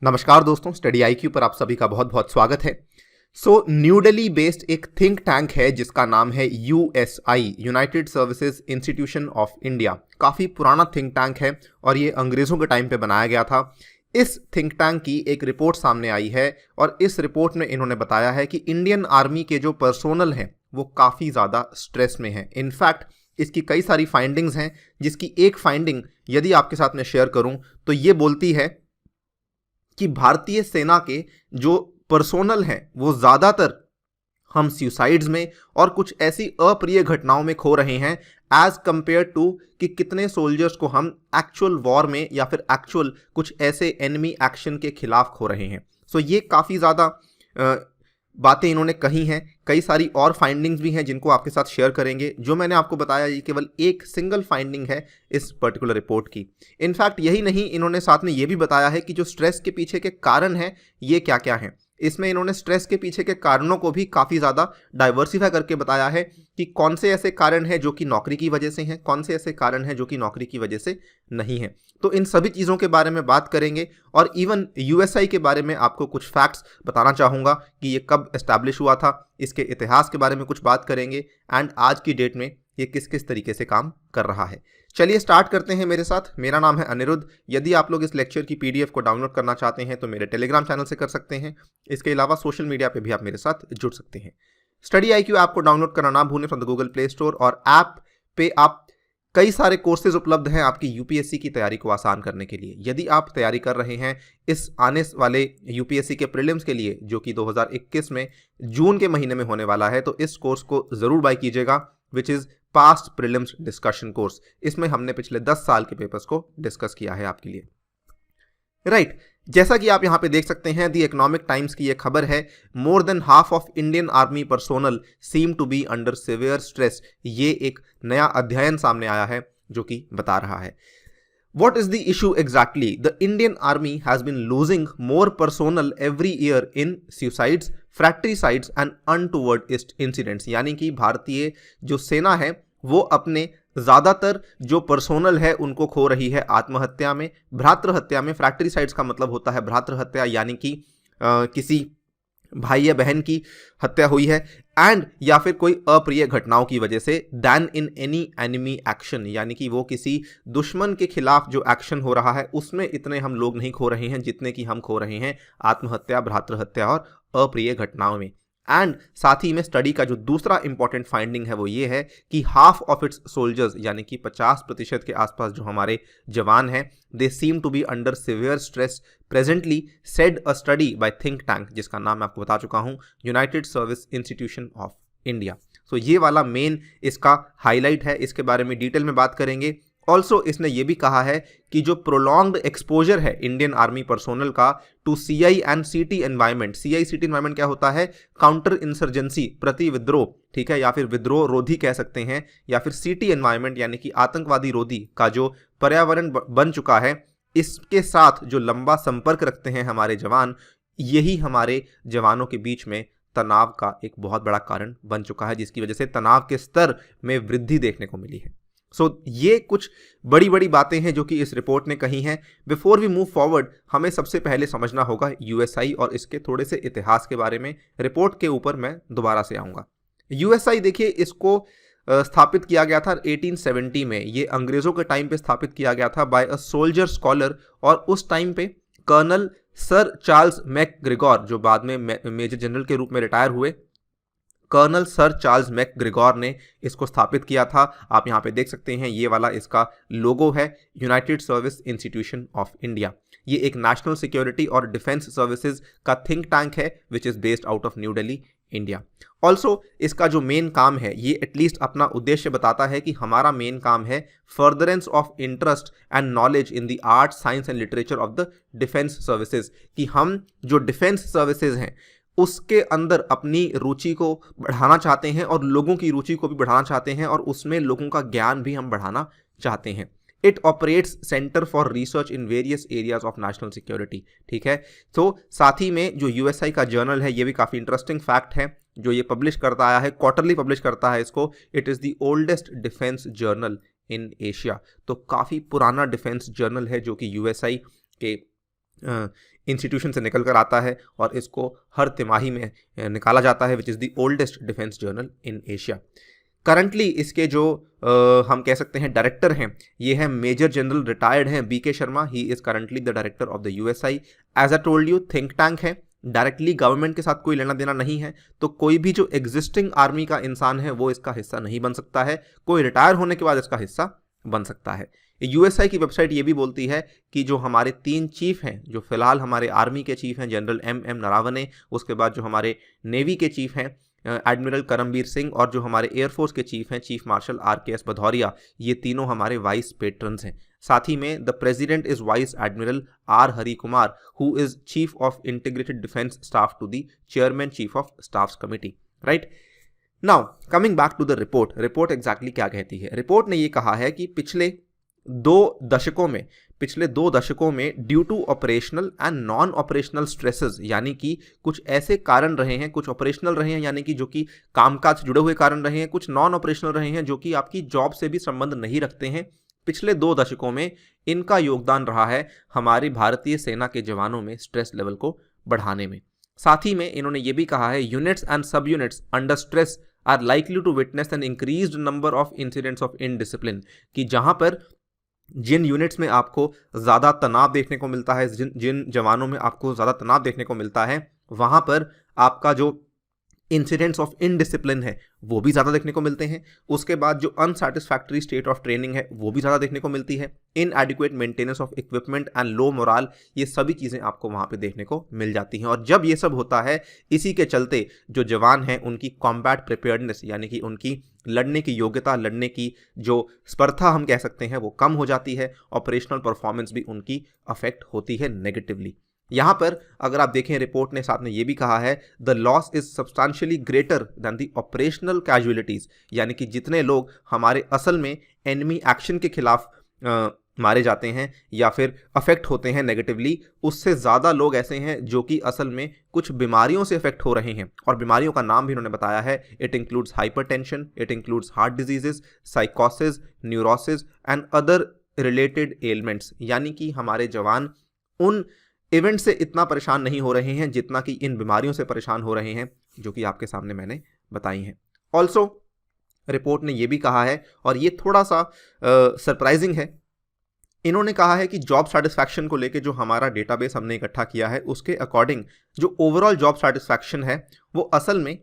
नमस्कार दोस्तों, study IQ पर आप सभी का बहुत बहुत स्वागत है। न्यू दिल्ली बेस्ड एक थिंक टैंक है जिसका नाम है USI, United services institution of India. काफ़ी पुराना थिंक टैंक है और ये अंग्रेज़ों के टाइम पे बनाया गया था। इस थिंक टैंक की एक रिपोर्ट सामने आई है और इस रिपोर्ट में इन्होंने बताया है कि इंडियन आर्मी के जो पर्सोनल हैं वो काफ़ी ज़्यादा स्ट्रेस में है। इनफैक्ट इसकी कई सारी फाइंडिंग्स हैं, जिसकी एक फाइंडिंग यदि आपके साथ में शेयर करूं तो ये बोलती है कि भारतीय सेना के जो पर्सोनल हैं वो ज़्यादातर हम सुसाइड्स में और कुछ ऐसी अप्रिय घटनाओं में खो रहे हैं एज कंपेयर टू कि कितने सोल्जर्स को हम एक्चुअल वॉर में या फिर एक्चुअल कुछ ऐसे एनिमी एक्शन के खिलाफ खो रहे हैं। ये काफ़ी ज़्यादा बातें इन्होंने कही हैं। कई सारी और फाइंडिंग्स भी हैं जिनको आपके साथ शेयर करेंगे। जो मैंने आपको बताया ये केवल एक सिंगल फाइंडिंग है इस पर्टिकुलर रिपोर्ट की। इनफैक्ट यही नहीं, इन्होंने साथ में ये भी बताया है कि जो स्ट्रेस के पीछे के कारण हैं ये क्या क्या हैं। इसमें इन्होंने स्ट्रेस के पीछे के कारणों को भी काफ़ी ज़्यादा डाइवर्सिफाई करके बताया है कि कौन से ऐसे कारण हैं जो कि नौकरी की वजह से हैं, कौन से ऐसे कारण हैं जो कि नौकरी की वजह से नहीं हैं। तो इन सभी चीज़ों के बारे में बात करेंगे और इवन यूएसआई के बारे में आपको कुछ फैक्ट्स बताना चाहूँगा कि ये कब एस्टैब्लिश हुआ था, इसके इतिहास के बारे में कुछ बात करेंगे एंड आज की डेट में ये किस किस तरीके से काम कर रहा है। चलिए स्टार्ट करते हैं मेरे साथ। मेरा नाम है अनिरुद्ध। यदि आप लोग इस लेक्चर की पीडीएफ को डाउनलोड करना चाहते हैं तो मेरे टेलीग्राम चैनल से कर सकते हैं। इसके अलावा सोशल मीडिया पे भी आप मेरे साथ जुड़ सकते हैं। स्टडी आईक्यू ऐप को डाउनलोड करना ना भूलें from the Google play store, और ऐप पे आप कई सारे कोर्सेज उपलब्ध हैं आपकी यूपीएससी की तैयारी को आसान करने के लिए। यदि आप तैयारी कर रहे हैं इस आने वाले यूपीएससी के प्रीलिम्स के लिए जो कि 2021 में जून के महीने में होने वाला है, तो इस कोर्स को ज़रूर बाय कीजिएगा, which is past prelims discussion course. इसमें हमने पिछले 10 साल के पेपर्स को डिस्कस किया है आपके लिए। राइट, जैसा कि आप यहां पे देख सकते हैं, द इकोनॉमिक टाइम्स की यह खबर है, more than half of Indian army personnel seem to be under severe stress. ये एक नया अध्ययन सामने आया है जो कि बता रहा है What is the issue exactly? The Indian Army has been losing more personnel every year in suicides, fratricides and untoward incidents। यानी कि भारतीय जो सेना है वो अपने ज़्यादातर जो पर्सोनल है उनको खो रही है आत्महत्या में, भ्रातृहत्या में। फ्रैक्ट्रीसाइड्स का मतलब होता है भ्रातृहत्या, यानी कि किसी भाई या बहन की हत्या हुई है, एंड या फिर कोई अप्रिय घटनाओं की वजह से, than in any enemy action, यानी कि वो किसी दुश्मन के खिलाफ जो एक्शन हो रहा है उसमें इतने हम लोग नहीं खो रहे हैं जितने कि हम खो रहे हैं आत्महत्या, भ्रातृहत्या और अप्रिय घटनाओं में। एंड साथ ही में स्टडी का जो दूसरा इंपॉर्टेंट फाइंडिंग है वो ये है कि हाफ ऑफ इट्स सोल्जर्स, यानी कि 50% के आसपास जो हमारे जवान हैं, they seem to be under severe stress presently, said a study by think tank, जिसका नाम मैं आपको बता चुका हूं, United Service Institution of India. ये वाला मेन इसका हाईलाइट है, इसके बारे में डिटेल में बात करेंगे। ऑल्सो इसने ये भी कहा है कि जो प्रोलॉन्ग्ड एक्सपोजर है इंडियन आर्मी पर्सोनल का to CI and CT environment. CI CT environment क्या होता है? काउंटर इंसर्जेंसी, प्रति विद्रोह, ठीक है, या फिर विद्रोह रोधी कह सकते हैं, या फिर सीटी एनवायरमेंट यानी कि आतंकवादी रोधी का जो पर्यावरण बन चुका है, इसके साथ जो लंबा संपर्क रखते हैं हमारे जवान, यही हमारे जवानों के बीच में तनाव का एक बहुत बड़ा कारण बन चुका है, जिसकी वजह से तनाव के स्तर में वृद्धि देखने को मिली है। ये कुछ बड़ी बड़ी बातें हैं जो कि इस रिपोर्ट ने कही हैं। बिफोर वी मूव फॉरवर्ड, हमें सबसे पहले समझना होगा यूएसआई और इसके थोड़े से इतिहास के बारे में। रिपोर्ट के ऊपर मैं दोबारा से आऊँगा। यूएसआई देखिए, इसको स्थापित किया गया था 1870 में। ये अंग्रेज़ों के टाइम पे स्थापित किया गया था बाय अ सोल्जर स्कॉलर, और उस टाइम पे कर्नल सर चार्ल्स मैकग्रिगोर, जो बाद में मेजर जनरल के रूप में रिटायर हुए, कर्नल सर चार्ल्स मैकग्रिगोर ने इसको स्थापित किया था। आप यहाँ पे देख सकते हैं, ये वाला इसका लोगो है, United Service Institution of India. ये एक नेशनल सिक्योरिटी और डिफेंस सर्विसेज का थिंक टैंक है which is based out of new Delhi, India. Also इसका जो मेन काम है, ये एटलीस्ट अपना उद्देश्य बताता है कि हमारा मेन काम है furtherance of interest and knowledge in the art, science and literature of the defence services, कि हम जो डिफेंस सर्विसेज हैं उसके अंदर अपनी रुचि को बढ़ाना चाहते हैं और लोगों की रुचि को भी बढ़ाना चाहते हैं, और उसमें लोगों का ज्ञान भी हम बढ़ाना चाहते हैं। It operates centre for research in various areas of national security, ठीक है। साथ ही में जो यूएसआई का जर्नल है, ये भी काफ़ी इंटरेस्टिंग फैक्ट है, जो ये पब्लिश करता आया है, क्वार्टरली पब्लिश करता है इसको। It is the oldest defence journal in Asia. तो काफ़ी पुराना डिफेंस जर्नल है जो कि यूएसआई के इंस्टीट्यूशन से निकल कर आता है और इसको हर तिमाही में निकाला जाता है, which is the oldest defence journal in Asia. Currently इसके जो हम कह सकते हैं डायरेक्टर हैं, ये है मेजर जनरल रिटायर्ड हैं BK Sharma. He is currently the director of the USI. As I told you, think tank है, डायरेक्टली गवर्नमेंट के साथ कोई लेना देना नहीं है, तो कोई भी जो एग्जिस्टिंग आर्मी का इंसान है वो इसका हिस्सा नहीं बन सकता है, कोई रिटायर होने के बाद इसका हिस्सा बन सकता है। यूएसआई की वेबसाइट ये भी बोलती है कि जो हमारे 3 चीफ हैं, जो फिलहाल हमारे आर्मी के चीफ हैं जनरल एम नरावने, उसके बाद जो हमारे नेवी के चीफ हैं एडमिरल करमबीर सिंह, और जो हमारे एयरफोर्स के चीफ हैं चीफ मार्शल RKS भदौरिया, ये तीनों हमारे वाइस पेट्रन्स हैं। साथ ही में the president is vice admiral R Hari Kumar, who is chief of integrated defence staff to the chairman chief of staffs committee, right. Now coming back to the report exactly क्या कहती है। रिपोर्ट ने ये कहा है कि पिछले 2 दशकों में due to operational and non operational stresses, यानी कि कुछ ऐसे कारण रहे हैं, कुछ ऑपरेशनल रहे हैं यानी कि जो कि कामकाज से जुड़े हुए कारण रहे हैं, कुछ नॉन ऑपरेशनल रहे हैं जो कि आपकी जॉब से भी संबंध नहीं रखते हैं। पिछले 2 दशकों में इनका योगदान रहा है हमारी भारतीय सेना के जवानों में स्ट्रेस लेवल को बढ़ाने में। साथ ही में इन्होंने ये भी कहा है units and sub units under stress are likely to witness an increased number of incidents of indiscipline, कि जहां पर जिन यूनिट्स में आपको ज़्यादा तनाव देखने को मिलता है, जिन जवानों में आपको ज़्यादा तनाव देखने को मिलता है, वहाँ पर आपका जो इंसिडेंट्स ऑफ इनडिसिप्लिन है वो भी ज़्यादा देखने को मिलते हैं। उसके बाद जो अनसेटिस्फैक्ट्री स्टेट ऑफ ट्रेनिंग है वो भी ज़्यादा देखने को मिलती है। इनएडिक्वेट maintenance of equipment and low morale, ये सभी चीज़ें आपको वहाँ पे देखने को मिल जाती हैं। और जब ये सब होता है, इसी के चलते जो जवान हैं उनकी कॉम्बैट प्रिपेयर्डनेस, यानी कि उनकी लड़ने की योग्यता, लड़ने की जो स्पर्धा हम कह सकते हैं, वो कम हो जाती है। ऑपरेशनल परफॉर्मेंस भी उनकी अफेक्ट होती है नेगेटिवली। यहाँ पर अगर आप देखें, रिपोर्ट ने साथ में ये भी कहा है the loss is substantially greater than the operational casualties, यानी कि जितने लोग हमारे असल में एनिमी एक्शन के खिलाफ मारे जाते हैं या फिर अफेक्ट होते हैं नेगेटिवली, उससे ज़्यादा लोग ऐसे हैं जो कि असल में कुछ बीमारियों से अफेक्ट हो रहे हैं। और बीमारियों का नाम भी उन्होंने बताया है, it includes hypertension, it includes heart diseases, साइकोसिस, neurosis and other related elements. यानी कि हमारे जवान उन इवेंट से इतना परेशान नहीं हो रहे हैं जितना कि इन बीमारियों से परेशान हो रहे हैं, जो कि आपके सामने मैंने बताई हैं। ऑल्सो रिपोर्ट ने यह भी कहा है, और ये थोड़ा सा सरप्राइजिंग है, इन्होंने कहा है कि जॉब सेटिस्फैक्शन को लेके जो हमारा डेटाबेस हमने इकट्ठा किया है, उसके अकॉर्डिंग जो ओवरऑल जॉब सेटिस्फैक्शन है वो असल में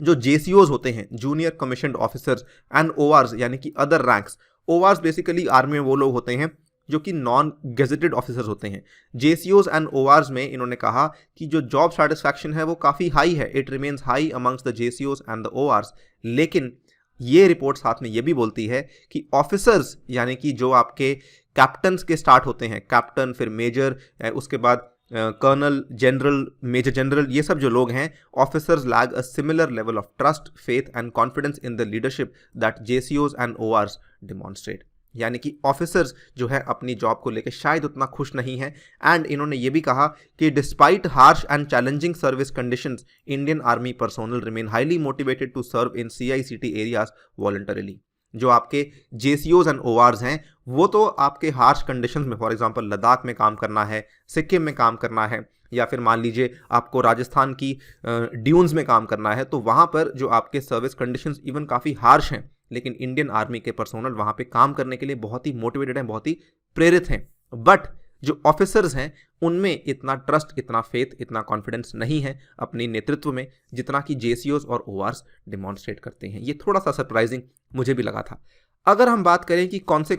जो JCOs होते हैं, junior commissioned officers, and ORs यानी कि other ranks. ORs basically army में वो लोग होते हैं जो कि नॉन गेजेटेड ऑफिसर्स होते हैं। JCOs एंड ORs में इन्होंने कहा कि जो जॉब सेटिस्फैक्शन है वो काफ़ी हाई है, it remains high amongst the JCOs and the ORs। लेकिन ये रिपोर्ट साथ में ये भी बोलती है कि ऑफिसर्स, यानी कि जो आपके कैप्टन्स के स्टार्ट होते हैं, कैप्टन, फिर मेजर, उसके बाद कर्नल, जनरल, मेजर जनरल, ये सब जो लोग हैं, officers lag a similar level of trust, faith and confidence in the leadership that JCOs and ORs demonstrate. यानी कि ऑफिसर्स जो है अपनी जॉब को लेकर शायद उतना खुश नहीं है। एंड इन्होंने ये भी कहा कि despite harsh and challenging service conditions, Indian army personnel remain highly motivated to serve in CICT areas voluntarily. जो आपके JCOs एंड ORs हैं वो तो आपके हार्श कंडीशंस में, फॉर एग्जांपल लद्दाख में काम करना है, सिक्किम में काम करना है, या फिर मान लीजिए आपको राजस्थान की ड्यून्स में काम करना है, तो वहाँ पर जो आपके सर्विस कंडीशंस इवन काफ़ी हार्श हैं, लेकिन इंडियन आर्मी के पर्सोनल वहाँ पे काम करने के लिए बहुत ही मोटिवेटेड हैं, बहुत ही प्रेरित हैं। बट जो ऑफिसर्स हैं उनमें इतना ट्रस्ट, इतना फेथ, इतना कॉन्फिडेंस नहीं है अपनी नेतृत्व में जितना कि JCOs और ORs डेमॉन्स्ट्रेट करते हैं। ये थोड़ा सा सरप्राइजिंग मुझे भी लगा था। अगर हम बात करें कि कौन से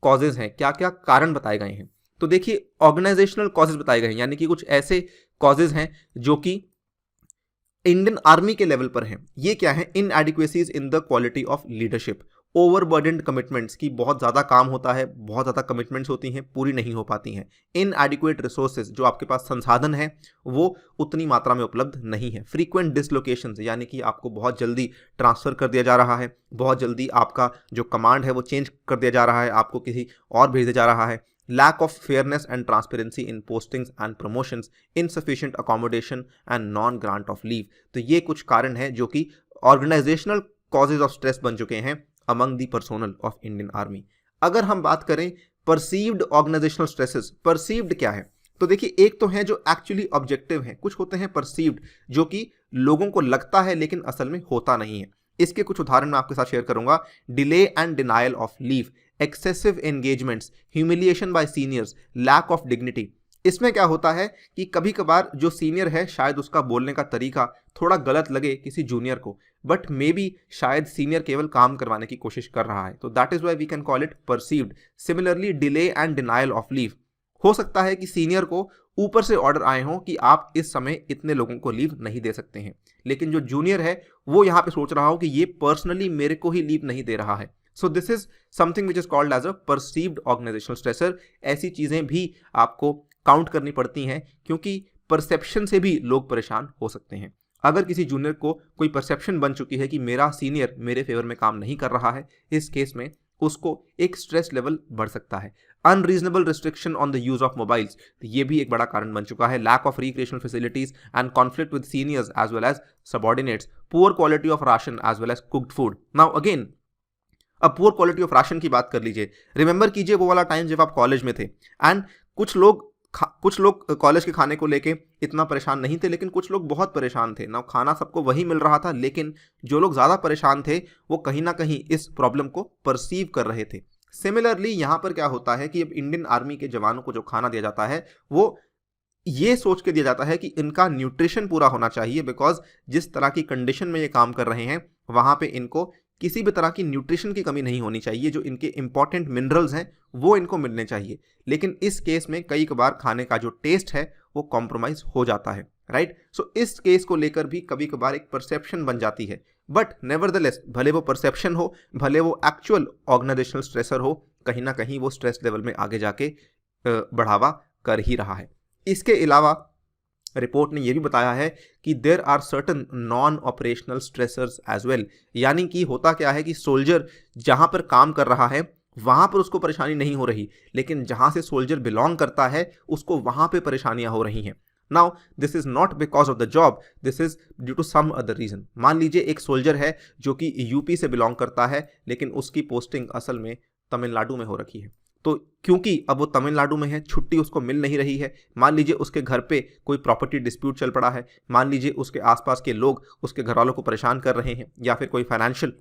कॉजेज़ हैं, क्या क्या कारण बताए गए हैं, तो देखिए ऑर्गेनाइजेशनल कॉजेज़ बताए गए हैं, यानी कि कुछ ऐसे कॉजेज़ हैं जो कि इंडियन आर्मी के लेवल पर हैं। ये क्या है? Inadequacies in the quality of leadership, overburdened commitments की बहुत ज़्यादा काम होता है, बहुत ज़्यादा कमिटमेंट्स होती हैं, पूरी नहीं हो पाती हैं। इनएडिक्वेट रिसोर्सेज, जो आपके पास संसाधन है वो उतनी मात्रा में उपलब्ध नहीं है। फ्रीक्वेंट डिसलोकेशंस, यानी कि आपको बहुत जल्दी ट्रांसफ़र कर दिया जा रहा है, बहुत जल्दी आपका जो कमांड है वो चेंज कर दिया जा रहा है, आपको किसी और भेज दिया जा रहा है। Lack of fairness and transparency in postings and promotions, insufficient accommodation and non-grant of leave। तो ये कुछ कारण है जो कि ऑर्गेनाइजेशनल कॉजेज ऑफ स्ट्रेस बन चुके हैं among the personnel of Indian army. अगर हम बात करें परसीव्ड ऑर्गेनाइजेशनल स्ट्रेसेस, परसीव्ड क्या है? तो देखिए, एक तो है जो एक्चुअली ऑब्जेक्टिव है, कुछ होते हैं परसीव्ड, जो कि लोगों को लगता है लेकिन असल में होता नहीं है। इसके कुछ उदाहरण मैं आपके साथ शेयर करूंगा। Delay and denial of leave, excessive engagements, humiliation by seniors, lack of dignity. इसमें क्या होता है कि कभी कभार जो सीनियर है शायद उसका बोलने का तरीका थोड़ा गलत लगे किसी जूनियर को, बट मे बी शायद सीनियर केवल काम करवाने की कोशिश कर रहा है, तो that is why we can call it perceived. Similarly delay and denial of leave, हो सकता है कि सीनियर को ऊपर से ऑर्डर आए हों कि आप इस समय इतने लोगों को लीव नहीं दे सकते हैं, लेकिन जो जूनियर है वो यहाँ पे सोच रहा हो कि ये पर्सनली मेरे को ही लीव नहीं दे रहा है। So this is something which is called as a perceived organisational stressor. ऐसी चीजें भी आपको काउंट करनी पड़ती हैं, क्योंकि परसेप्शन से भी लोग परेशान हो सकते हैं। अगर किसी जूनियर को कोई परसेप्शन बन चुकी है कि मेरा सीनियर मेरे फेवर में काम नहीं कर रहा है, इस केस में उसको एक स्ट्रेस लेवल बढ़ सकता है। Unreasonable restriction on the use of mobiles, ये भी एक बड़ा कारण बन चुका है। Lack of recreational facilities and conflict with seniors as well as subordinates, poor quality of ration as well as cooked food. Now again, अब पुअर क्वालिटी ऑफ राशन की बात कर लीजिए। रिमेंबर कीजिए वो वाला टाइम जब आप कॉलेज में थे, एंड कुछ लोग कॉलेज के खाने को लेके इतना परेशान नहीं थे, लेकिन कुछ लोग बहुत परेशान थे ना। खाना सबको वही मिल रहा था, लेकिन जो लोग ज़्यादा परेशान थे वो कहीं ना कहीं इस प्रॉब्लम को परसीव कर रहे थे। सिमिलरली यहाँ पर क्या होता है कि अब इंडियन आर्मी के जवानों को जो खाना दिया जाता है वो ये सोच के दिया जाता है कि इनका न्यूट्रिशन पूरा होना चाहिए, बिकॉज जिस तरह की कंडीशन में ये काम कर रहे हैं वहाँ पे इनको किसी भी तरह की न्यूट्रिशन की कमी नहीं होनी चाहिए। जो इनके इंपॉर्टेंट मिनरल्स हैं वो इनको मिलने चाहिए, लेकिन इस केस में कई बार खाने का जो टेस्ट है वो कॉम्प्रोमाइज हो जाता है, राइट। सो इस केस को लेकर भी कभी कभार एक परसेप्शन बन जाती है, बट नेवरदलेस, भले वो परसेप्शन हो, भले वो एक्चुअल ऑर्गेनाइजेशनल स्ट्रेसर हो, कहीं ना कहीं वो स्ट्रेस लेवल में आगे जाके बढ़ावा कर ही रहा है। इसके अलावा रिपोर्ट ने यह भी बताया है कि there are certain non operational stressors as well, यानी कि होता क्या है कि सोल्जर जहां पर काम कर रहा है वहां पर उसको परेशानी नहीं हो रही, लेकिन जहां से सोल्जर बिलोंग करता है उसको वहां पे परेशानियां हो रही हैं। Now this is not because of the job, this is due to some other reason. मान लीजिए एक सोल्जर है जो कि यूपी से बिलोंग करता है, लेकिन उसकी पोस्टिंग असल में तमिलनाडु में हो रखी है, तो क्योंकि अब वो तमिलनाडु में है, छुट्टी उसको मिल नहीं रही है। मान लीजिए उसके घर पे कोई प्रॉपर्टी डिस्प्यूट चल पड़ा है, मान लीजिए उसके आसपास के लोग उसके घर वालों को परेशान कर रहे हैं, या फिर कोई फाइनेंशियल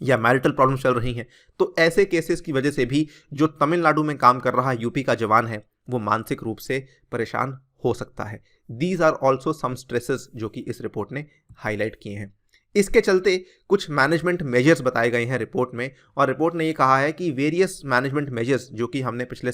या मैरिटल प्रॉब्लम चल रही हैं, तो ऐसे केसेस की वजह से भी जो तमिलनाडु में काम कर रहा यूपी का जवान है वो मानसिक रूप से परेशान हो सकता है। These are also some stresses जो कि इस रिपोर्ट ने हाईलाइट किए हैं। इसके चलते कुछ मैनेजमेंट मेजर्स बताए गए हैं रिपोर्ट में, और रिपोर्ट ने ये कहा है कि वेरियस मैनेजमेंट मेजर्स जो कि हमने पिछले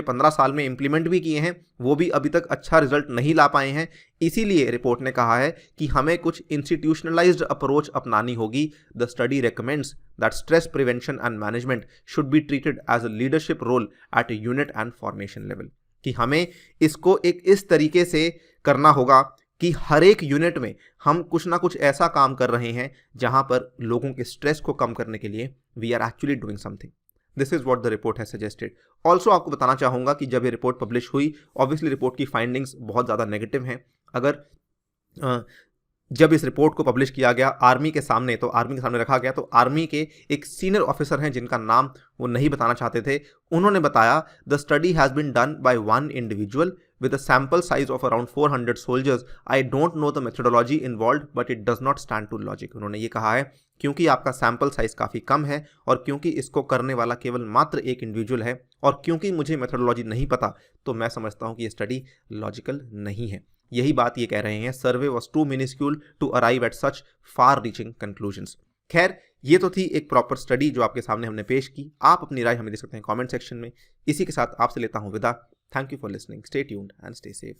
15 साल में इंप्लीमेंट भी किए हैं, वो भी अभी तक अच्छा रिजल्ट नहीं ला पाए हैं। इसीलिए रिपोर्ट ने कहा है कि हमें कुछ इंस्टीट्यूशनलाइज्ड अप्रोच अपनानी होगी। The study recommends that stress prevention and management should be treated as a leadership role at a unit and formation level, कि हमें इसको एक इस तरीके से करना होगा कि हर एक यूनिट में हम कुछ ना कुछ ऐसा काम कर रहे हैं जहां पर लोगों के स्ट्रेस को कम करने के लिए we are actually doing something. This is what the report has suggested. Also आपको बताना चाहूंगा कि जब ये रिपोर्ट पब्लिश हुई, ऑब्वियसली रिपोर्ट की फाइंडिंग्स बहुत ज़्यादा नेगेटिव हैं। अगर जब इस रिपोर्ट को पब्लिश किया गया आर्मी के सामने रखा गया, तो आर्मी के एक सीनियर ऑफिसर हैं जिनका नाम वो नहीं बताना चाहते थे, उन्होंने बताया the study has been done by one individual with a sample size of around 400 soldiers. I don't know the methodology involved, but it does not stand to logic. उन्होंने ये कहा है क्योंकि आपका सैंपल साइज काफ़ी कम है, और क्योंकि इसको करने वाला केवल मात्र एक इंडिविजुअल है, और क्योंकि मुझे मेथोडोलॉजी नहीं पता, तो मैं समझता हूँ कि ये स्टडी लॉजिकल नहीं है। यही बात ये कह रहे हैं, survey was too minuscule to arrive at such far reaching conclusions. खैर, ये तो थी एक प्रॉपर स्टडी जो आपके सामने हमने पेश की। आप अपनी राय हमें दे सकते हैं कमेंट सेक्शन में। इसी के साथ आपसे लेता हूँ विदा। Thank you for listening. Stay tuned and stay safe.